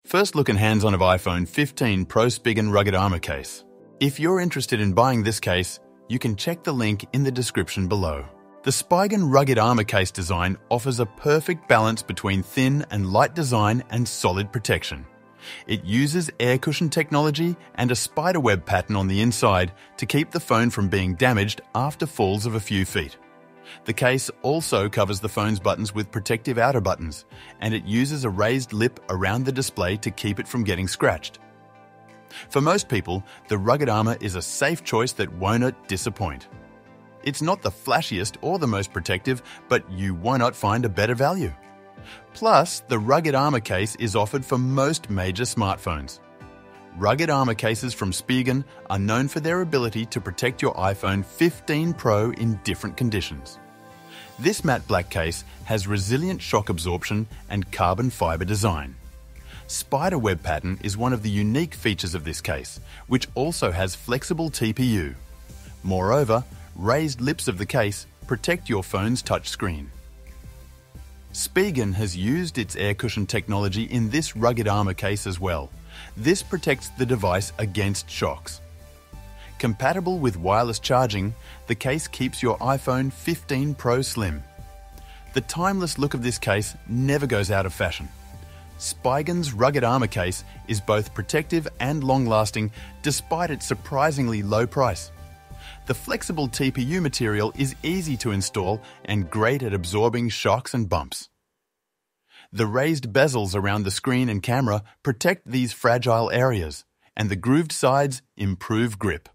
First look and hands-on of iPhone 15 Pro Spigen rugged armor case. If you're interested in buying this case, you can check the link in the description below. The Spigen rugged armor case design offers a perfect balance between thin and light design and solid protection. It uses air cushion technology and a spiderweb pattern on the inside to keep the phone from being damaged after falls of a few feet. The case also covers the phone's buttons with protective outer buttons, and it uses a raised lip around the display to keep it from getting scratched. For most people, the rugged armor is a safe choice that won't disappoint. It's not the flashiest or the most protective, but you won't find a better value. Plus, the rugged armor case is offered for most major smartphones. Rugged armor cases from Spigen are known for their ability to protect your iPhone 15 Pro in different conditions. This matte black case has resilient shock absorption and carbon fiber design. Spiderweb pattern is one of the unique features of this case, which also has flexible TPU. Moreover, raised lips of the case protect your phone's touchscreen. Spigen has used its air cushion technology in this rugged armor case as well. This protects the device against shocks. Compatible with wireless charging, the case keeps your iPhone 15 Pro slim. The timeless look of this case never goes out of fashion. Spigen's rugged armor case is both protective and long-lasting despite its surprisingly low price. The flexible TPU material is easy to install and great at absorbing shocks and bumps. The raised bezels around the screen and camera protect these fragile areas, and the grooved sides improve grip.